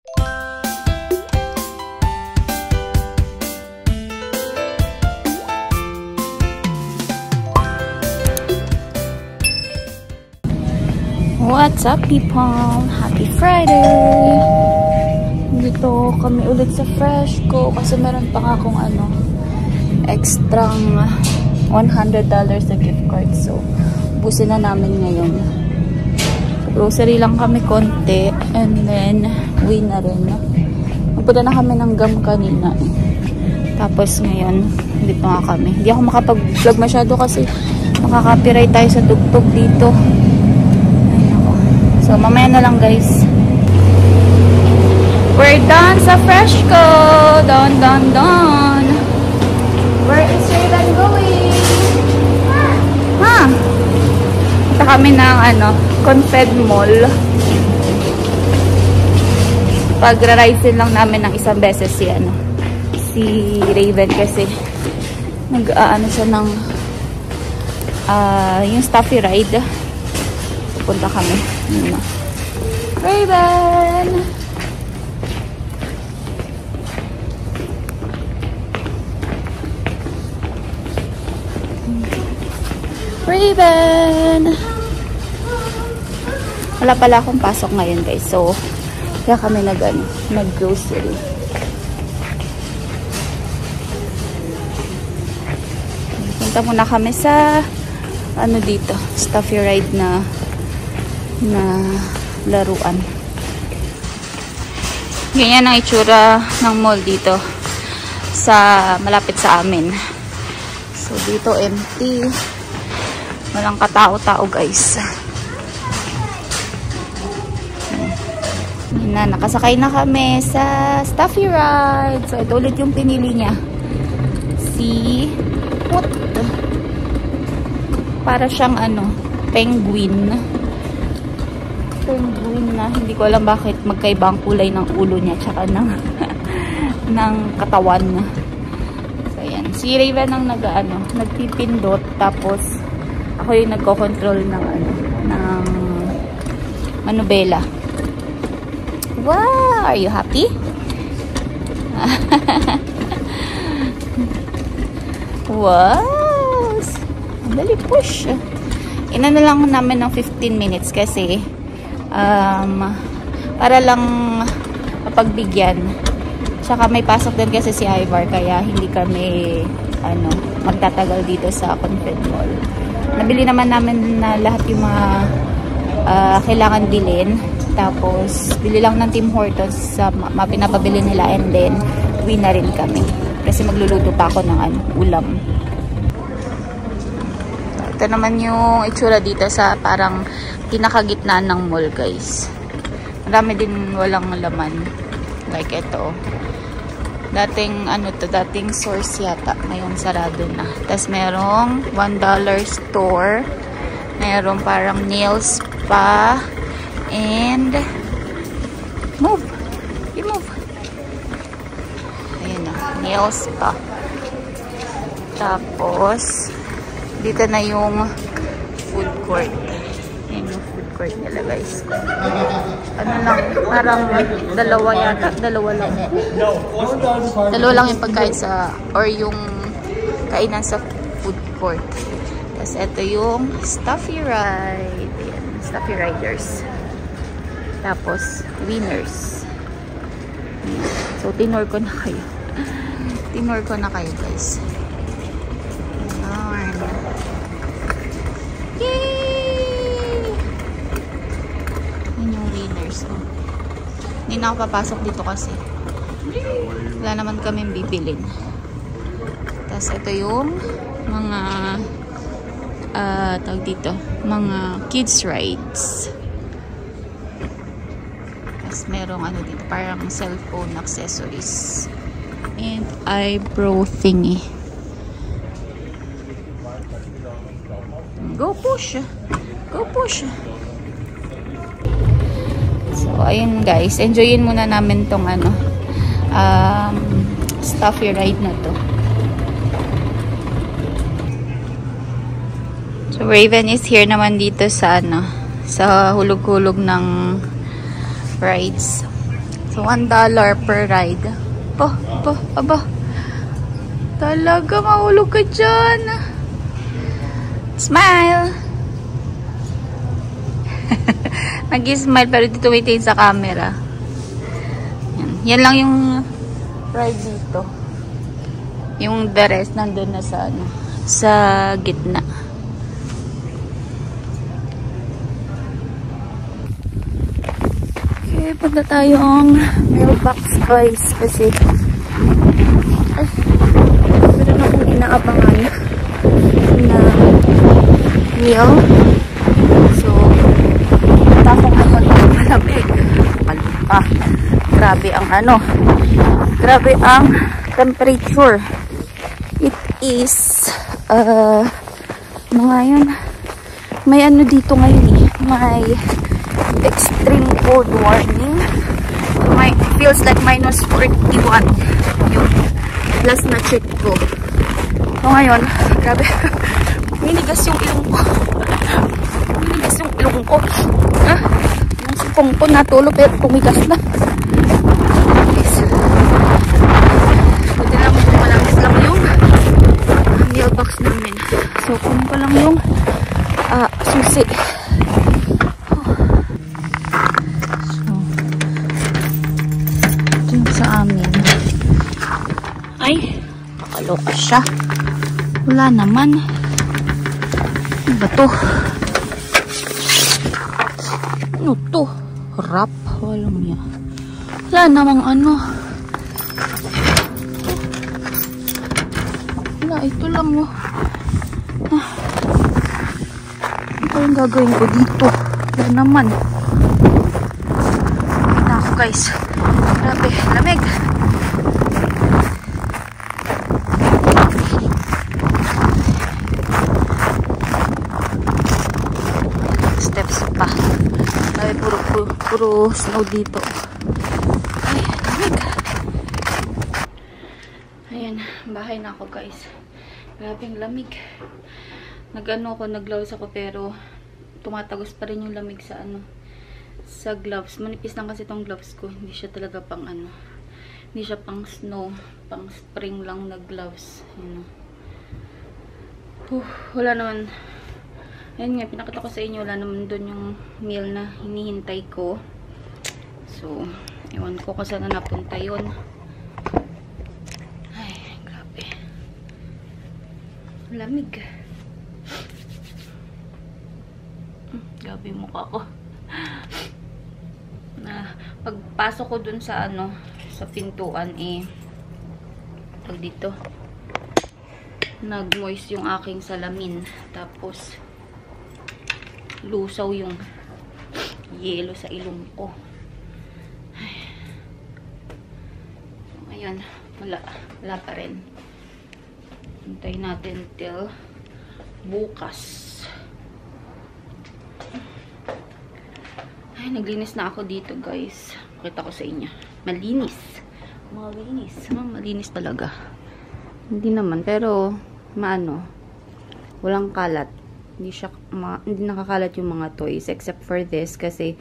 What's up, people? Happy Friday! Dito kami ulit sa Freshco kasi meron pa nga akong extrang $100 na gift card. So, busin na namin ngayon. Grocery lang kami konti and then uwi na rin. Magpunta na kami ng gum kanina. Tapos ngayon, dito nga kami. Hindi ako makapag-vlog masyado kasi makaka-copyright tayo sa tugtog dito. So, mamaya na lang, guys. We're done sa Freshco. Done. Where is Raven going? Ha? Punta kami ng, Confed Mall. Pag-ride lang namin ng isang beses si Raven kasi siya ng yung stuffy ride. Punta kami. Raven! Raven! Wala pala akong pasok ngayon, guys. So, kaya kami nag-grocery. Punta muna kami sa dito, stuffy ride na laruan. Ganyan ang itsura ng mall dito malapit sa amin. So dito empty, walang katao-tao, guys. Nakasakay na kami sa stuffy ride. So ito ulit yung pinili niya, si Put. Para siyang penguin na hindi ko alam bakit magkaiba ang kulay ng ulo niya tsaka ng katawan. So yan, si Raven ang nagpipindot, tapos ako yung nagko-control ng manubela. Wow, are you happy? Wow, dali push. Inano lang namin ng 15 minutes kasi para lang mapagbigyan. Tsaka may pasok din kasi si Ivar, kaya hindi kami magtatagal dito sa Confed Mall. Nabili naman namin na lahat yung mga kailangan bilhin. Tapos bili lang ng Tim Hortons sa pinapabili nila, and then uwi na rin kami kasi magluluto pa ako ng ulam. Ito naman yung itsura dito sa parang pinakagitnaan ng mall, guys. Marami din walang laman. Like ito. Dating source yata. Ngayon sarado na. Tapos merong $1 store. Merong parang nail spa. And move. You move. Ayan na. Nail spa. Tapos dito na yung food court. Ayan yung food court nila, guys. Parang dalawa yata. Dalawa lang yung pagkain or yung kainan sa food court. Tapos ito yung stuffy ride. Ayan, stuffy riders. Tapos winners. So tinor ko na kayo. Guys. Yay! Yun yung winners. Hindi na ako papasok dito kasi wala naman kaming bibilin. Tapos ito yung mga tawag dito, mga kids rides. Tapos merong dito, parang cellphone accessories and eyebrow thingy. Go push. So ayun, guys, enjoyin muna namin tong stuffy ride na to. So Raven is here naman dito sa sa hulog-hulog ng rides. So, $1 per ride. Aba. Talaga, mahulog ka dyan. Smile! Nag-smile pero dito tumitingin sa camera. Yan lang yung ride dito. Yung the rest nandun na sa ano, sa gitna. Okay, punta tayong mailbox guys kasi meron akong inaabangan na meal. So, punta akong malamig. Grabe ang ano. Grabe ang temperature. It is ngayon may ano dito ngayon eh. May extreme cold warning. Feels like minus 41 yung last na check ko. So ngayon, grabe. Minigas yung ilong ko. Minigas yung ilong ko. Yung sipong ko natulog pero tumigas na. Buti lang malapis lang yung mailbox namin. So kunin ko lang yung susi. Sa amin ay nakaloka siya, wala naman. Ano ba to? Ano to? Wrap? Walang niya, wala namang ano. Wala, ito lang oh. Ano pa yung gagawin ko dito? Wala naman. Wala ako guys. Grabe, lamig. Steps pa. Ay, puro snow dito. Ay, lamig. Ayan, bahay na ako guys. Grabing lamig. Nag-gloves ako pero tumatagos pa rin yung lamig sa ano. Sa gloves, manipis lang kasi itong gloves ko, hindi siya talaga pang ano, hindi siya pang snow, pang spring lang na gloves, yun. Wala naman, ayun nga, pinakita ko sa inyo, wala naman doon yung meal na hinihintay ko. So, ewan ko kung saan na napunta yun. Ay, grabe, lamig. Grabe yung mukha ko. Na pagpasok ko dun sa ano, sa pintuan pag dito nag-moist yung aking salamin, tapos lusaw yung yelo sa ilong ko. So, ngayon wala pa rin. Hintayin natin till bukas. Ay, naglinis na ako dito, guys. Pakita ko sa inyo. Malinis. Malinis talaga. Hindi naman, pero maano, walang kalat. Hindi nakakalat yung mga toys except for this kasi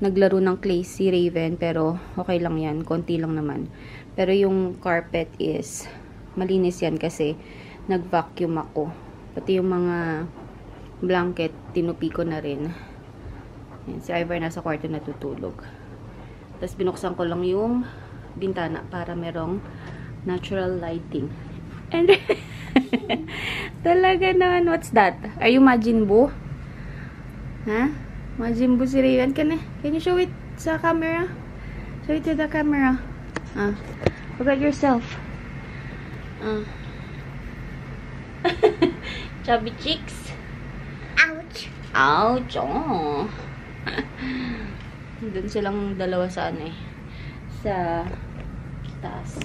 naglaro ng clay si Raven, pero okay lang yan. Konti lang naman. Pero yung carpet is malinis yan kasi nag-vacuum ako. Pati yung mga blanket, tinupi ko na rin. Yan, si Ivar nasa kwarto natutulog. Tapos binuksan ko lang yung bintana para merong natural lighting. And talaga naman, what's that? Are you Majin Buu? Ha? Majin Buu si Raven. Can you show it sa camera? Show it to the camera. Look at yourself. Chubby cheeks. Ouch. Ouch. Oh. Doon silang dalawa sa ano sa taas.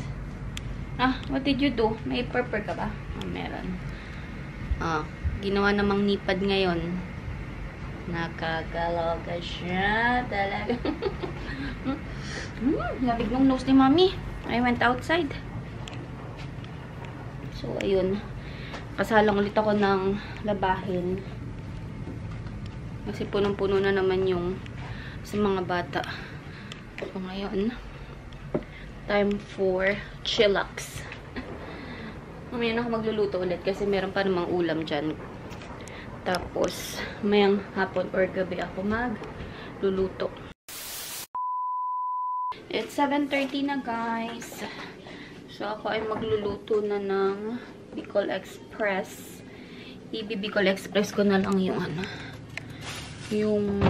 What did you do? May purple ka ba? Meron. Ginawa namang nipad ngayon. Nakakaloka siya talaga. Labig ng nose ni Mommy. I went outside. So, ayun. Kasalang ulit ako ng labahin. Kasi punong-puno na naman yung sa mga bata. So, ngayon, time for chillax. Mamaya na ako magluluto ulit kasi meron pa namang ulam dyan. Tapos, mayang hapon or gabi ako magluluto. It's 7:30 na, guys. So, ako ay magluluto na ng Bicol Express. Bicol Express ko na lang yung ano, yung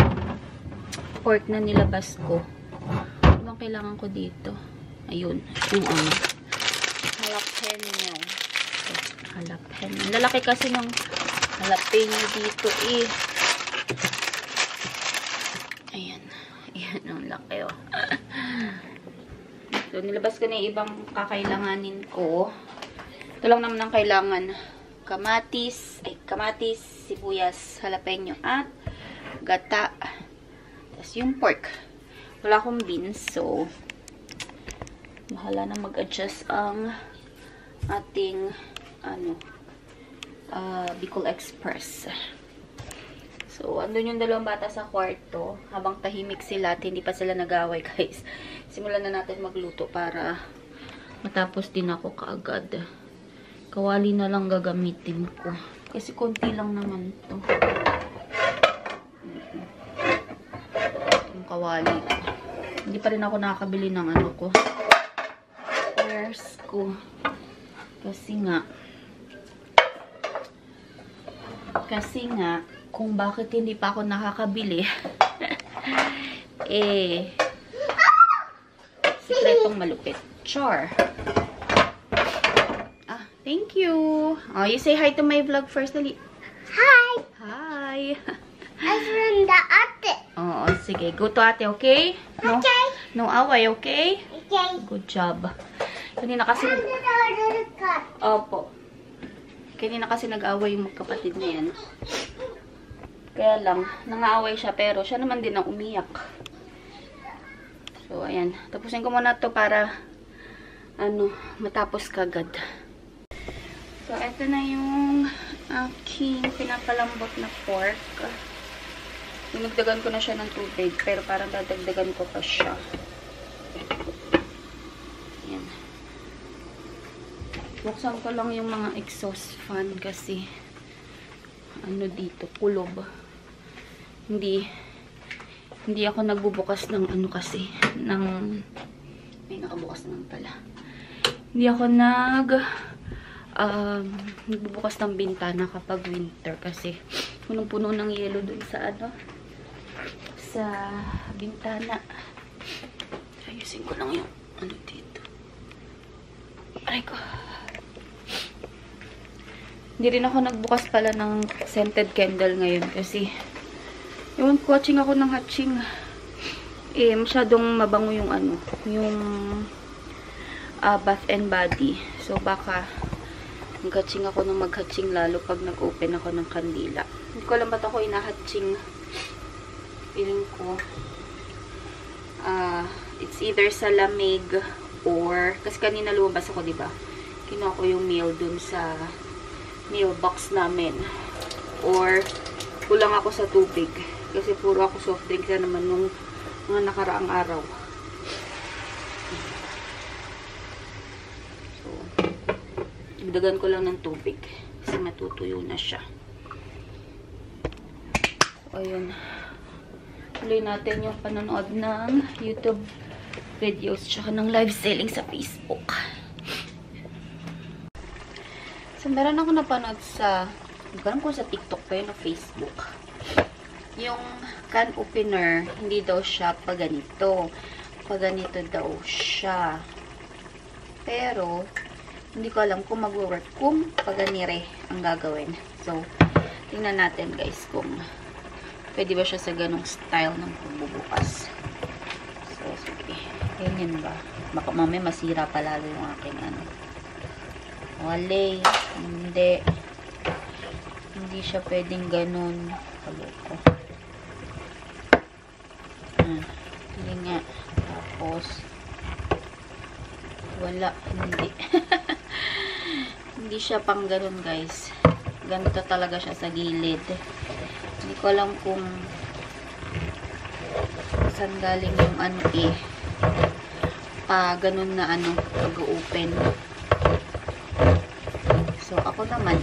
pork na nilabas ko. Ano bang kailangan ko dito? Ayun, yung ano, jalapeno. Jalapeno. Lalaki kasi ng jalapeno dito eh. Ayan. Ayan, ang laki oh. So, nilabas ko na yung ibang kakailanganin ko. Ito lang naman ang kailangan. Kamatis, sibuyas, jalapeno, at gata. Tapos yung pork. Wala akong beans, so bahala na mag-adjust ang ating ano, Bicol Express. So, andun yung dalawang bata sa kwarto. Habang tahimik sila at hindi pa sila nag-away, guys. Simulan na natin magluto para matapos din ako kaagad. Kawali na lang gagamitin ko. Kasi konti lang naman to. Yung kawali ko. Hindi pa rin ako nakakabili ng ano ko. Wares ko. Kasi nga, kung bakit hindi pa ako nakakabili, eh, sikretong malupit. Char. Thank you. Oh, you say hi to my vlog first, dali. Hi. Hi. I'm from the ate. Oo, sige. Go to ate, okay? No, Okay. no away, okay? Okay. Good job. Kanina kasi... Opo. Kanina kasi nag-away yung magkapatid na yan. Kaya lang, nang-aaway siya, pero siya naman din ang umiyak. So, ayan. Tapusin ko muna to para, ano, matapos kagad. So, ito na yung aking pinapalambot na pork. Dinagdagan ko na siya ng tubig, pero parang dadagdagan ko pa siya. Ayan. Buksan ko lang yung mga exhaust fan kasi ano dito, kulob. Hindi ako nagbubukas ng ano kasi, ng may nakabukas naman pala. Hindi ako nagbubukas ng bintana kapag winter kasi punong-puno ng yelo dun sa ano, sa bintana. Ayusin ko lang yung ano dito. Aray ko. Hindi rin ako nagbukas pala ng scented candle ngayon kasi yung watching ako ng hatching eh masyadong mabango yung ano, yung Bath and Body. So baka mag-hatching ako ng mag-hatching lalo pag nag-open ako ng kandila. Hindi ko alam ba't ako ina-hatching. Feeling ko it's either sa lamig or kasi kanina lumabas ako, diba? Kinuha ko yung mail dun sa mailbox namin. Or kulang ako sa tubig kasi puro ako soft drink na naman nung mga nakaraang araw. Dagdagan ko lang ng tubig kasi matutuyo na siya. So, ayun. Tuloy natin yung panonood ng YouTube videos tsaka ng live selling sa Facebook. So, meron ako napanood sa, hindi ko alam kung sa TikTok pa yun o Facebook. Yung can opener, hindi daw siya pag ganito. Pag ganito daw siya. Pero, hindi ko alam kung mag-work kung paganire ang gagawin. So, tingnan natin guys kung pwede ba siya sa ganong style ng pagbubukas. So, sige. Ganyan ba? Baka mamaya masira palalo yung aking ano. Wale. Hindi. Hindi siya pwedeng ganon. Kaloko. Hindi nga. Tapos, wala. Hindi. Hindi siya pang ganun guys. Ganito talaga siya sa gilid. Hindi ko alam kung saan galing yung ano eh. pa ganun na ano, mag-open. So, ako naman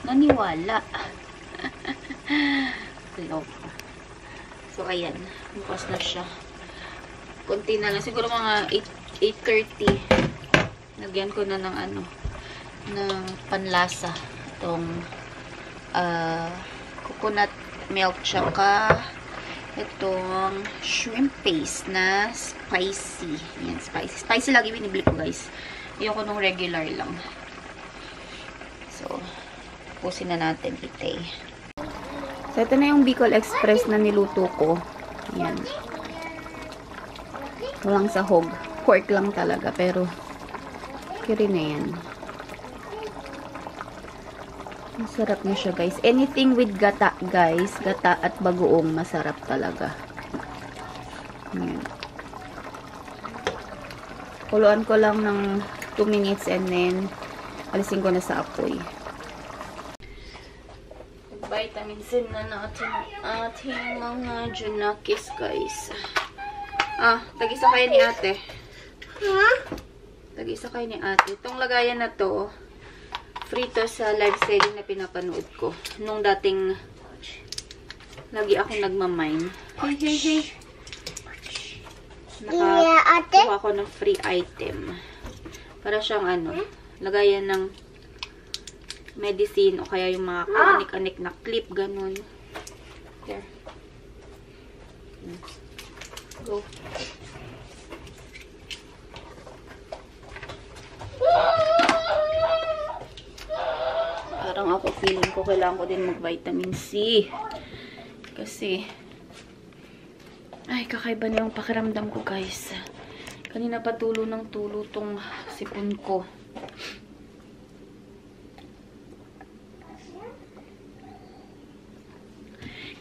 naniwala. Loko. So, ayan. Bukas na siya. Kunti na lang. Siguro mga 8:30. Lagyan ko na ng ano, ng panlasa. Itong coconut milk tsaka itong shrimp paste na spicy. Yan, spicy. Spicy lagi binibili ko, guys. Ayoko nung regular lang. So, pusin na natin itay. So, ito na yung Bicol Express na niluto ko. Yan. Walang sahog. Pork lang talaga, pero kiri na yan. Masarap na siya, guys. Anything with gata, guys. Gata at bagoong, masarap talaga. Yan. Kuluan ko lang ng 2 minutes and then alisin ko na sa apoy. Vitamin-sin na natin ating mga junakis, guys. Tag-isa kayo ni ate. Tag-isa kayo ni ate. Itong lagayan na to, free to sa live selling na pinapanood ko. Nung dating lagi akong nagmamine. Hey. Nakakuha ako ng free item. Para siyang ano, lagayan ng medicine o kaya yung mga anik-anik na clip, ganun. There. Go. Parang ako feeling ko kailangan ko din mag-vitamin C. Kasi ay, kakaiba na yung pakiramdam ko, guys. Kanina pa tulo ng tulo tong sipon ko.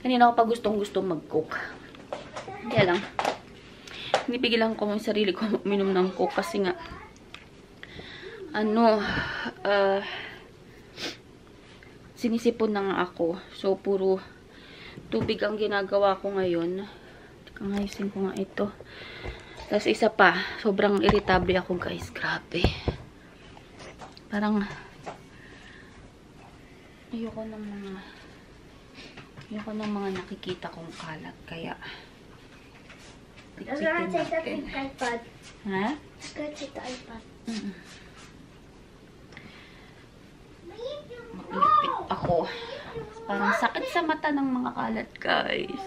Kanina ako pa gustong-gustong mag-cook. Kaya lang, pinipigilan ko yung sarili ko uminom ng coke kasi nga, sinisipon na nga ako. So, puro tubig ang ginagawa ko ngayon. Kangayusin ko nga ito. Tapos isa pa, sobrang irritable ako, guys. Grabe. Parang ayoko ng mga nakikita kong kalat. Kaya I'm gonna take the pink iPad. Ha? I'm gonna take the iPad. Maglipit ako. Parang sakit sa mata ng mga kalat, guys.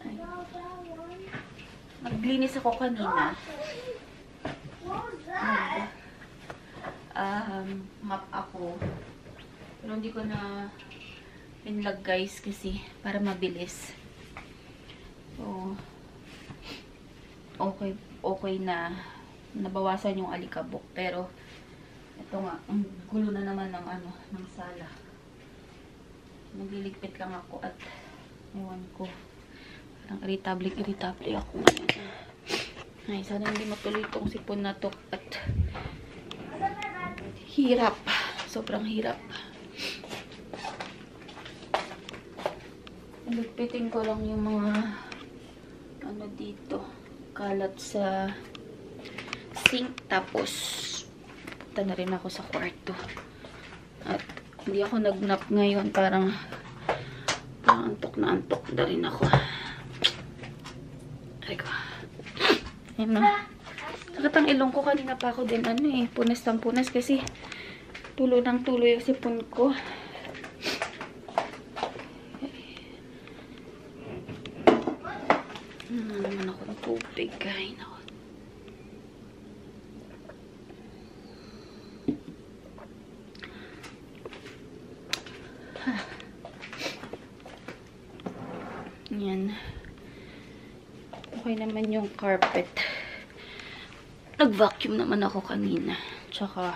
Ay. Naglinis ako kanina. Map ako. Pero hindi ko na pinlag, guys, kasi para mabilis. So, okay na nabawasan yung alikabok. Pero ito nga, ang gulo na naman ng sala. Nagliligpit lang ako at ewan ko. Parang irritable ako ngayon. Ay, sana hindi matuloy itong sipon na to at hirap. Sobrang hirap. Ligpitin ko lang yung mga dito. Kalat sa sink. Tapos punta na rin ako sa kwarto. At hindi ako nag-nap ngayon. Parang antok na antok na rin ako. Ay ko. Ayan na. Sakit ang ilong ko. Kanina pa ako din punas ng punas kasi tulo ng tulo yung sipon ko. Naman ako ng tubig. Kain ako. Yan. Okay naman yung carpet. Nag-vacuum naman ako kanina. Tsaka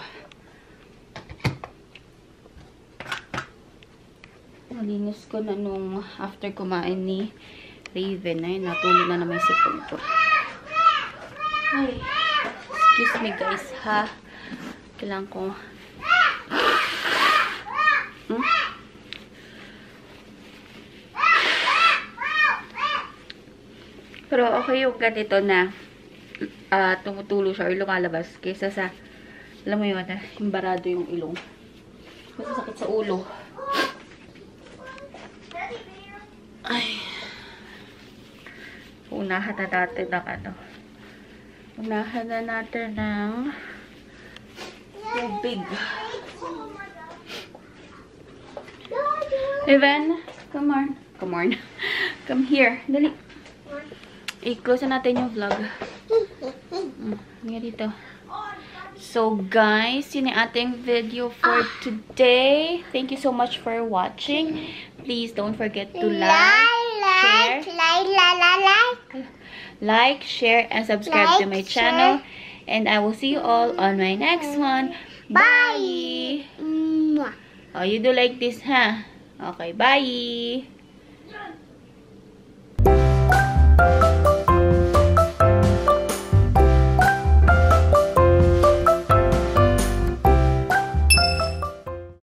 nalinis ko na nung after kumain ni Raven. Ay, natulog na naman yung sipon ko. Ay, excuse me, guys, ha. Kailangan ko pero okay yung ganito na tumutulo siya or lumalabas kaysa sa, alam mo yun, imbarado yung ilong. Masasakit sa ulo. Ay. Unahan na natin ng ano. Unahan na natin ng tubig. Evan, come on. Come on. Come here. Dali. I-close na natin yung vlog. Nga dito. So, guys, yun yung ating video for today. Thank you so much for watching. Please don't forget to like, share, and subscribe to my channel. And I will see you all on my next one. Bye! Oh, you do like this, huh? Okay, bye!